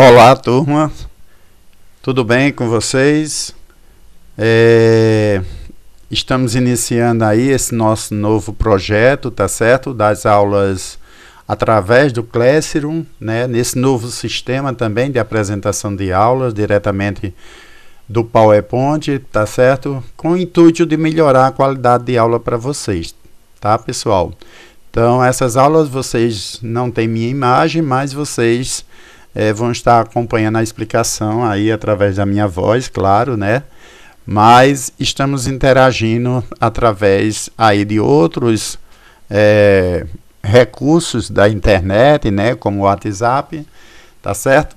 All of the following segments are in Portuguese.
Olá, turma, tudo bem com vocês? Estamos iniciando aí esse nosso novo projeto, tá certo? Das aulas através do Classroom, né? Nesse novo sistema também de apresentação de aulas diretamente do PowerPoint, tá certo? Com o intuito de melhorar a qualidade de aula para vocês, tá, pessoal? Então, essas aulas vocês não têm minha imagem, mas vocês vão estar acompanhando a explicação aí através da minha voz, claro, né? Mas estamos interagindo através aí de outros recursos da internet, né? Como o WhatsApp, tá certo?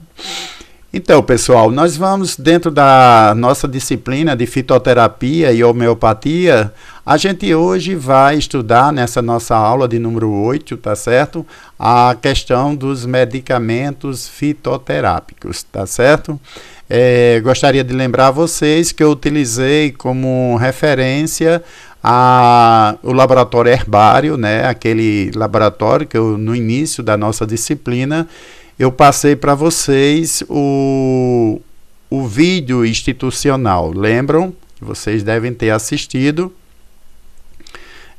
Então, pessoal, nós vamos dentro da nossa disciplina de fitoterapia e homeopatia, a gente hoje vai estudar nessa nossa aula de número 8, tá certo? A questão dos medicamentos fitoterápicos, tá certo? Gostaria de lembrar a vocês que eu utilizei como referência o laboratório herbário, né? Aquele laboratório que eu, no início da nossa disciplina, eu passei para vocês o vídeo institucional. Lembram? Que vocês devem ter assistido.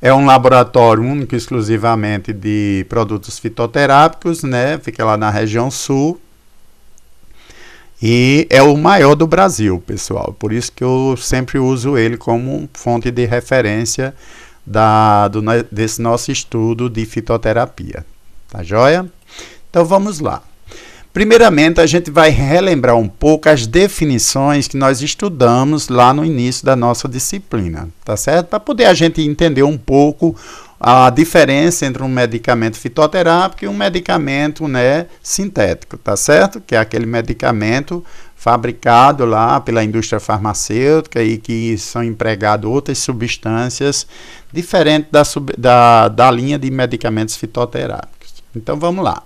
É um laboratório único exclusivamente de produtos fitoterápicos, né? Fica lá na região sul. E é o maior do Brasil, pessoal. Por isso que eu sempre uso ele como fonte de referência desse nosso estudo de fitoterapia. Tá joia? Então vamos lá. Primeiramente, a gente vai relembrar um pouco as definições que nós estudamos lá no início da nossa disciplina, tá certo? Para poder a gente entender um pouco a diferença entre um medicamento fitoterápico e um medicamento, né, sintético, tá certo? Que é aquele medicamento fabricado lá pela indústria farmacêutica e que são empregadas outras substâncias diferentes da linha de medicamentos fitoterápicos. Então vamos lá.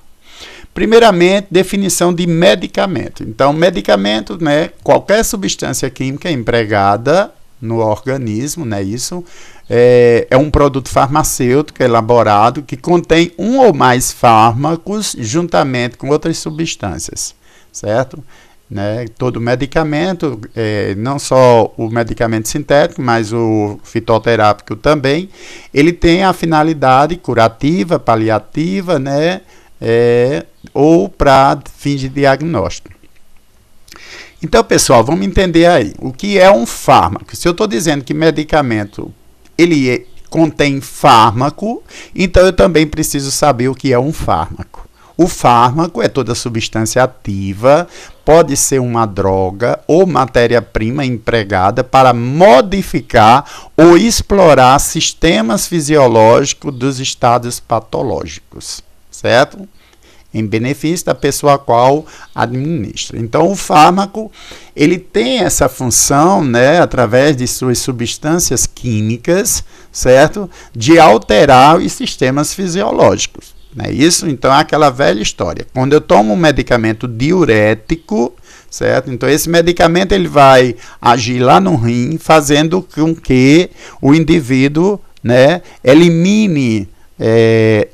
Primeiramente, definição de medicamento. Então, medicamento, né, qualquer substância química empregada no organismo, né, isso é um produto farmacêutico elaborado que contém um ou mais fármacos juntamente com outras substâncias, certo? Né, todo medicamento, não só o medicamento sintético, mas o fitoterápico também, ele tem a finalidade curativa, paliativa, né, ou para fins de diagnóstico. Então, pessoal, vamos entender aí o que é um fármaco. Se eu estou dizendo que medicamento contém fármaco, então eu também preciso saber o que é um fármaco. O fármaco é toda substância ativa, pode ser uma droga ou matéria-prima empregada para modificar ou explorar sistemas fisiológicos dos estados patológicos, certo? Em benefício da pessoa a qual administra. Então, o fármaco, ele tem essa função, né, através de suas substâncias químicas, certo? De alterar os sistemas fisiológicos. Não é isso? Então, é aquela velha história. Quando eu tomo um medicamento diurético, certo? Então, esse medicamento ele vai agir lá no rim, fazendo com que o indivíduo, né, elimine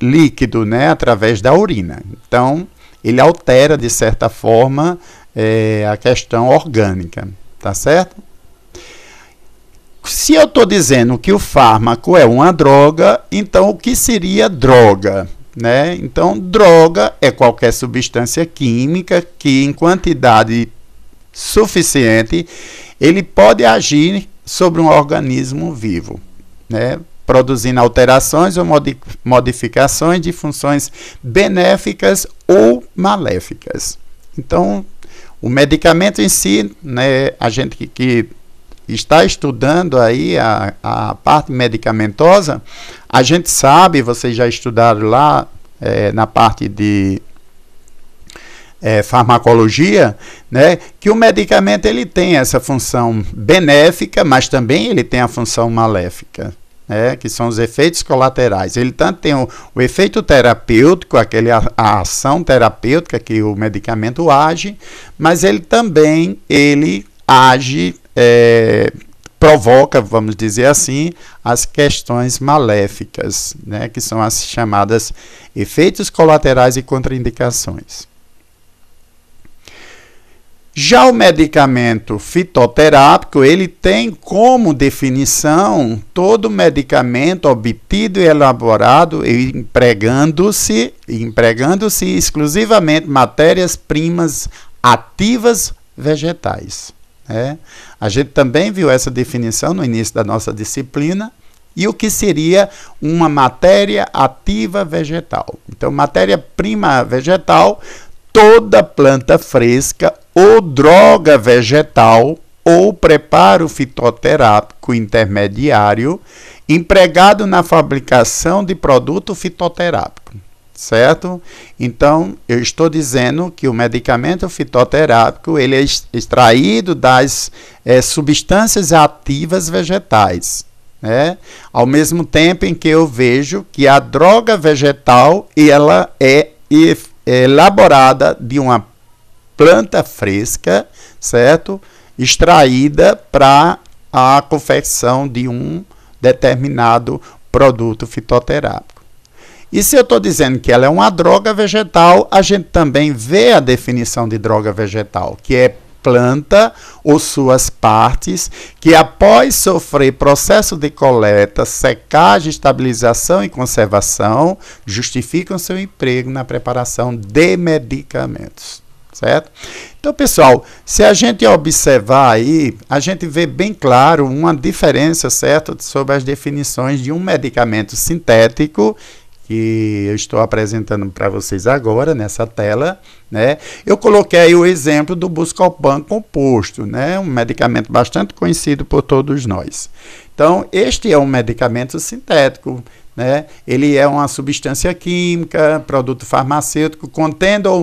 líquido, né, através da urina. Então, ele altera, de certa forma, a questão orgânica. Tá certo? Se eu estou dizendo que o fármaco é uma droga, então o que seria droga? Né? Então, droga é qualquer substância química que, em quantidade suficiente, ele pode agir sobre um organismo vivo, né? Produzindo alterações ou modificações de funções benéficas ou maléficas. Então, o medicamento em si, né, a gente que está estudando aí a parte medicamentosa, a gente sabe, vocês já estudaram lá na parte de farmacologia, né, que o medicamento ele tem essa função benéfica, mas também ele tem a função maléfica. Que são os efeitos colaterais. Ele tanto tem o efeito terapêutico, a ação terapêutica que o medicamento age, mas ele também age, provoca, vamos dizer assim, as questões maléficas, né, que são as chamadas efeitos colaterais e contraindicações. Já o medicamento fitoterápico, ele tem como definição todo medicamento obtido e elaborado empregando-se exclusivamente matérias-primas ativas vegetais. Né? A gente também viu essa definição no início da nossa disciplina. E o que seria uma matéria ativa vegetal? Então, matéria-prima vegetal, toda planta fresca ou droga vegetal ou preparo fitoterápico intermediário empregado na fabricação de produto fitoterápico, certo? Então, eu estou dizendo que o medicamento fitoterápico ele é extraído das substâncias ativas vegetais. Ao mesmo tempo em que eu vejo que a droga vegetal ela é elaborada de uma planta fresca, certo? Extraída para a confecção de um determinado produto fitoterápico. E se eu estou dizendo que ela é uma droga vegetal, a gente também vê a definição de droga vegetal, que é planta ou suas partes que após sofrer processo de coleta, secagem, estabilização e conservação, justificam seu emprego na preparação de medicamentos, certo? Então, pessoal, se a gente observar aí, a gente vê bem claro uma diferença, certo, sobre as definições de um medicamento sintético que eu estou apresentando para vocês agora nessa tela, né? Eu coloquei aí o exemplo do Buscopan composto, né? Um medicamento bastante conhecido por todos nós. Então, este é um medicamento sintético, né? Ele é uma substância química, produto farmacêutico, contendo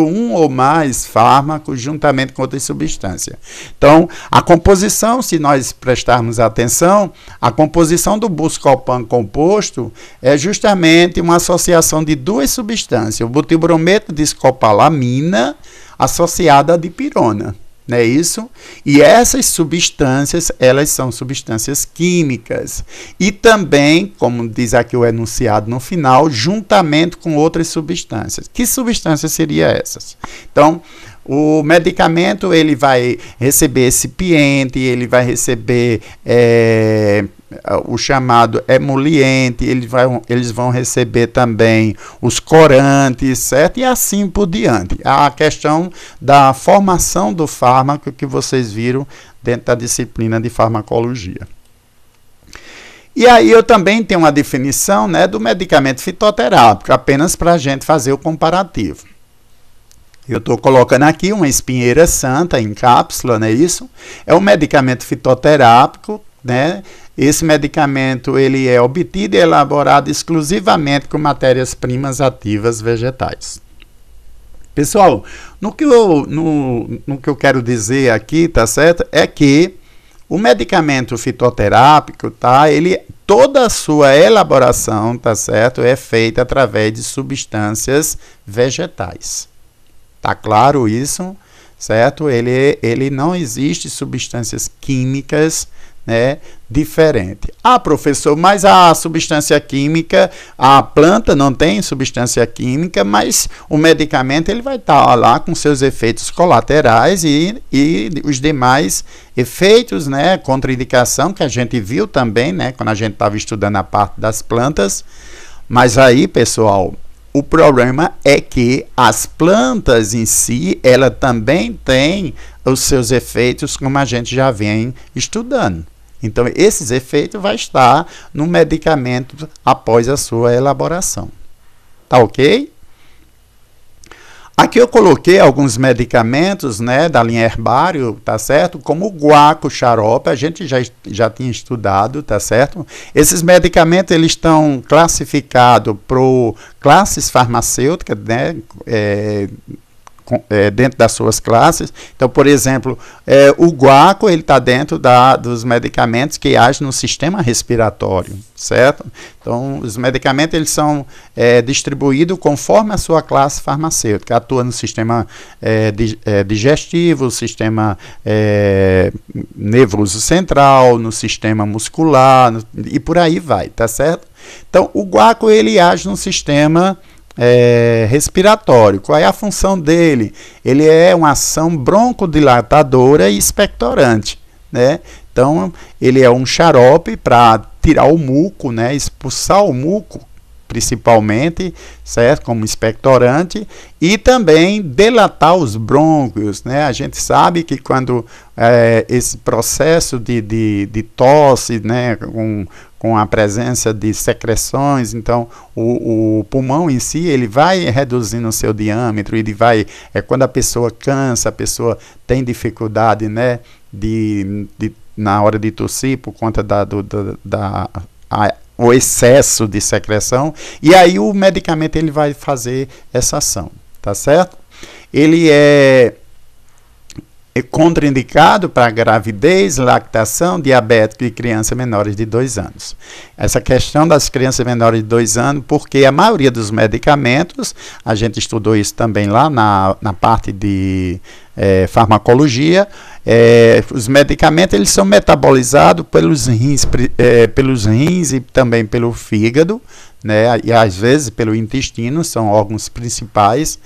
um ou mais fármacos juntamente com outras substâncias. Então, a composição, se nós prestarmos atenção, a composição do Buscopan composto é justamente uma associação de duas substâncias, o butilbrometo de escopolamina associada à dipirona. Não é isso? E essas substâncias, elas são substâncias químicas. E também, como diz aqui o enunciado no final, juntamente com outras substâncias. Que substâncias seriam essas? Então, o medicamento ele vai receber excipiente, ele vai receber o chamado emoliente, eles vão receber também os corantes, certo? E assim por diante. A questão da formação do fármaco que vocês viram dentro da disciplina de farmacologia. E aí eu também tenho uma definição, né, do medicamento fitoterápico, apenas para a gente fazer o comparativo. Eu estou colocando aqui uma espinheira santa em cápsula, não é isso? É um medicamento fitoterápico, né? Esse medicamento ele é obtido e elaborado exclusivamente com matérias-primas ativas vegetais. Pessoal, no que eu quero dizer aqui, tá certo? É que o medicamento fitoterápico, tá? Toda a sua elaboração, tá certo? É feita através de substâncias vegetais. Tá claro isso, certo? Ele não existe substâncias químicas, né, diferente. Ah, professor, mas a substância química, a planta não tem substância química, mas o medicamento ele vai estar lá com seus efeitos colaterais e os demais efeitos, né, contraindicação que a gente viu também, né, quando a gente estava estudando a parte das plantas. Mas aí, pessoal, o problema é que as plantas em si, ela também tem os seus efeitos, como a gente já vem estudando. Então, esses efeitos vão estar no medicamento após a sua elaboração. Tá ok? Aqui eu coloquei alguns medicamentos, né, da linha herbário, tá certo? Como o guaco, xarope, a gente já tinha estudado, tá certo? Esses medicamentos, eles estão classificados por classes farmacêuticas, né, dentro das suas classes. Então, por exemplo, o guaco ele está dentro dos medicamentos que agem no sistema respiratório, certo? Então, os medicamentos eles são distribuídos conforme a sua classe farmacêutica. Atua no sistema digestivo, sistema nervoso central, no sistema muscular e por aí vai, tá certo? Então, o guaco ele age no sistema respiratório. Qual é a função dele? Ele é uma ação broncodilatadora e expectorante, né? Então, ele é um xarope para tirar o muco, né? Expulsar o muco, principalmente, certo? Como expectorante, e também dilatar os brônquios, né? A gente sabe que quando esse processo de tosse, né? Com a presença de secreções, então o pulmão em si, ele vai reduzindo o seu diâmetro, ele vai, quando a pessoa cansa, a pessoa tem dificuldade, né, na hora de tossir, por conta o excesso de secreção, e aí o medicamento ele vai fazer essa ação, tá certo? Ele é contraindicado para gravidez, lactação, diabético e crianças menores de 2 anos. Essa questão das crianças menores de 2 anos, porque a maioria dos medicamentos, a gente estudou isso também lá na parte de farmacologia, os medicamentos eles são metabolizados pelos rins e também pelo fígado, né, e às vezes pelo intestino, são órgãos principais,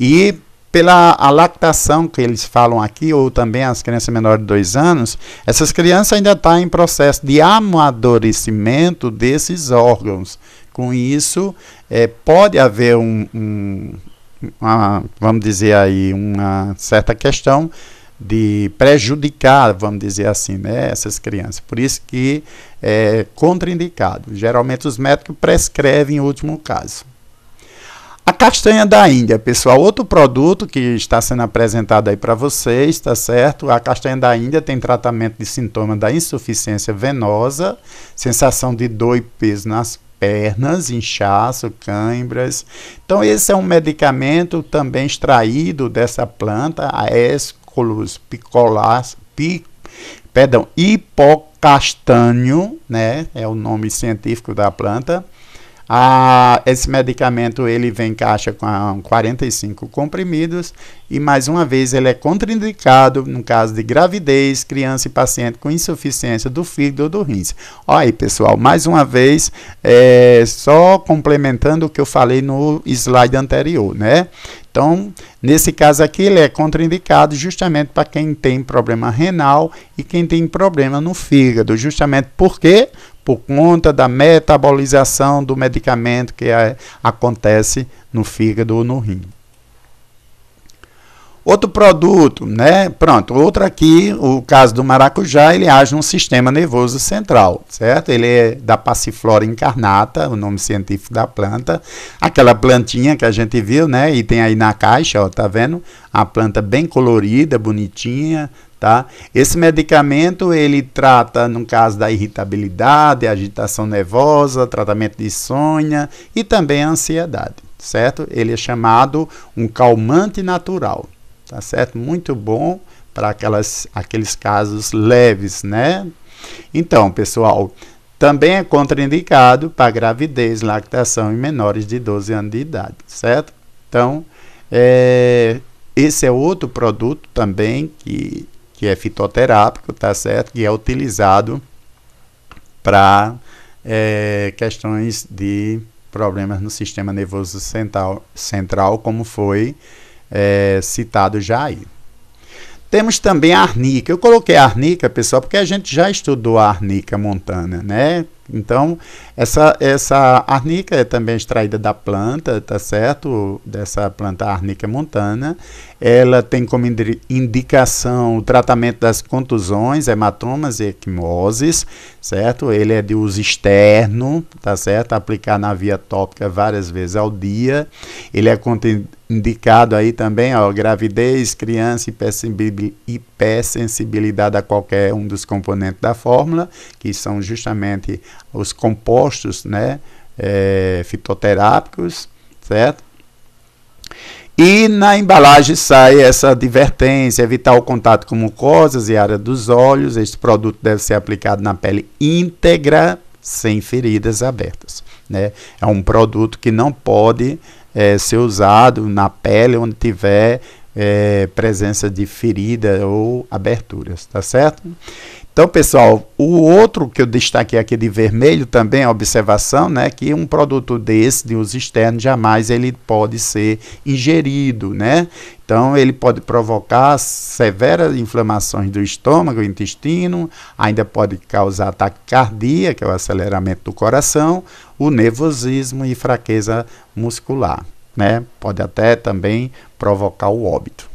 e pela lactação que eles falam aqui, ou também as crianças menores de 2 anos, essas crianças ainda estão em processo de amadurecimento desses órgãos. Com isso, pode haver vamos dizer aí, uma certa questão de prejudicar, vamos dizer assim, né, essas crianças. Por isso que é contraindicado. Geralmente os médicos prescrevem em último caso. A castanha da Índia, pessoal, outro produto que está sendo apresentado aí para vocês, tá certo? A castanha da Índia tem tratamento de sintomas da insuficiência venosa, sensação de dor e peso nas pernas, inchaço, câimbras. Então, esse é um medicamento também extraído dessa planta, Aesculus hipocastanho, né? É o nome científico da planta. Esse medicamento ele vem em caixa com 45 comprimidos e, mais uma vez, ele é contraindicado no caso de gravidez, criança e paciente com insuficiência do fígado ou do rins. Olha aí, pessoal, mais uma vez, só complementando o que eu falei no slide anterior, né? Então, nesse caso aqui, ele é contraindicado justamente para quem tem problema renal e quem tem problema no fígado, justamente porque por conta da metabolização do medicamento que acontece no fígado ou no rim. Outro produto, né? Pronto, outro aqui, o caso do maracujá, ele age no sistema nervoso central, certo? Ele é da Passiflora incarnata, o nome científico da planta, aquela plantinha que a gente viu, né? E tem aí na caixa, ó, tá vendo? A planta bem colorida, bonitinha, tá? Esse medicamento, ele trata, no caso da irritabilidade, agitação nervosa, tratamento de insônia e também a ansiedade, certo? Ele é chamado um calmante natural. Tá certo? Muito bom para aqueles casos leves, né? Então, pessoal, também é contraindicado para gravidez, lactação em menores de 12 anos de idade, certo? Então, esse é outro produto também que é fitoterápico, tá certo? Que é utilizado para questões de problemas no sistema nervoso central, como foi citado já aí. Temos também a arnica. Eu coloquei a arnica, pessoal, porque a gente já estudou a arnica montana, né? Então, essa arnica é também extraída da planta, tá certo? Dessa planta arnica montana. Ela tem como indicação o tratamento das contusões, hematomas e equimoses, certo? Ele é de uso externo, tá certo? Aplicar na via tópica várias vezes ao dia. Ele é indicado aí também, ó, gravidez, criança, hipersensibilidade a qualquer um dos componentes da fórmula, que são justamente os compostos, né, fitoterápicos, certo? E na embalagem sai essa advertência: evitar o contato com mucosas e área dos olhos. Este produto deve ser aplicado na pele íntegra, sem feridas abertas, né? É um produto que não pode ser usado na pele onde tiver presença de ferida ou aberturas, tá certo? Então, pessoal, o outro que eu destaquei aqui de vermelho também, a observação, né, que um produto desse, de uso externo, jamais ele pode ser ingerido, né? Então, ele pode provocar severas inflamações do estômago, intestino, ainda pode causar taquicardia, que é o aceleramento do coração, o nervosismo e fraqueza muscular, né? Pode até também provocar o óbito.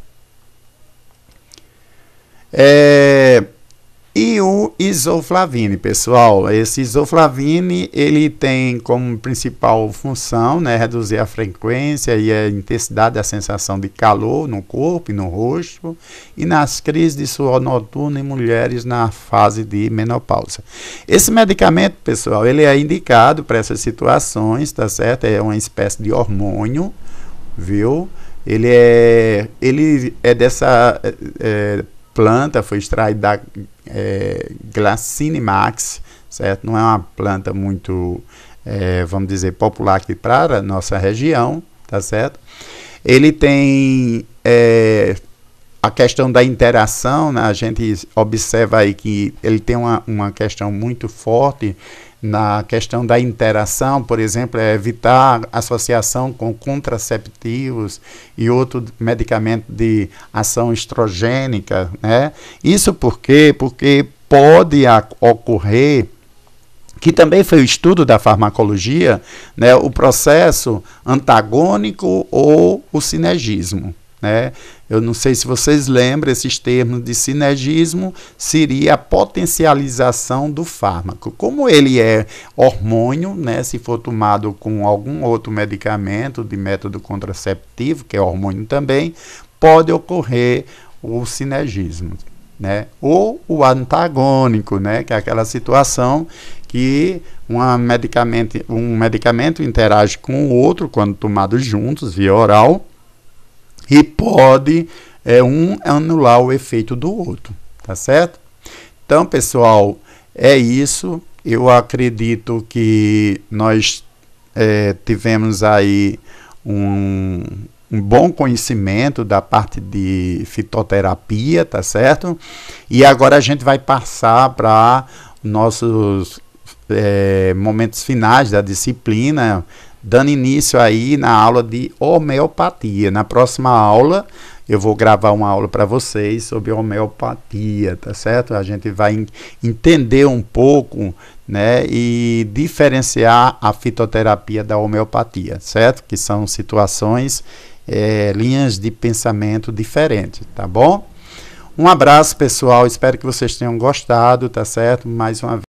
E o isoflavine, pessoal, esse isoflavine, ele tem como principal função, né, reduzir a frequência e a intensidade da sensação de calor no corpo e no rosto e nas crises de suor noturno em mulheres na fase de menopausa. Esse medicamento, pessoal, ele é indicado para essas situações, tá certo? É uma espécie de hormônio, viu? Ele é dessa planta, foi extraído da Glycine Max, certo? Não é uma planta muito, vamos dizer, popular aqui para a nossa região, tá certo? Ele tem a questão da interação, né? A gente observa aí que ele tem uma questão muito forte na questão da interação, por exemplo, evitar associação com contraceptivos e outro medicamento de ação estrogênica, né? Isso por quê? Porque pode ocorrer, que também foi o estudo da farmacologia, né, o processo antagônico ou o sinergismo, né? Eu não sei se vocês lembram, esses termos de sinergismo seria a potencialização do fármaco. Como ele é hormônio, né, se for tomado com algum outro medicamento de método contraceptivo, que é hormônio também, pode ocorrer o sinergismo, né? Ou o antagônico, né, que é aquela situação que um medicamento interage com o outro quando tomado juntos, via oral, e pode um anular o efeito do outro, tá certo? Então, pessoal, é isso. Eu acredito que nós tivemos aí um bom conhecimento da parte de fitoterapia, tá certo? E agora a gente vai passar para nossos momentos finais da disciplina, dando início aí na aula de homeopatia. Na próxima aula eu vou gravar uma aula para vocês sobre homeopatia, tá certo? A gente vai entender um pouco, né, e diferenciar a fitoterapia da homeopatia, certo? Que são situações, linhas de pensamento diferentes, tá bom? Um abraço, pessoal, espero que vocês tenham gostado, tá certo? Mais uma vez.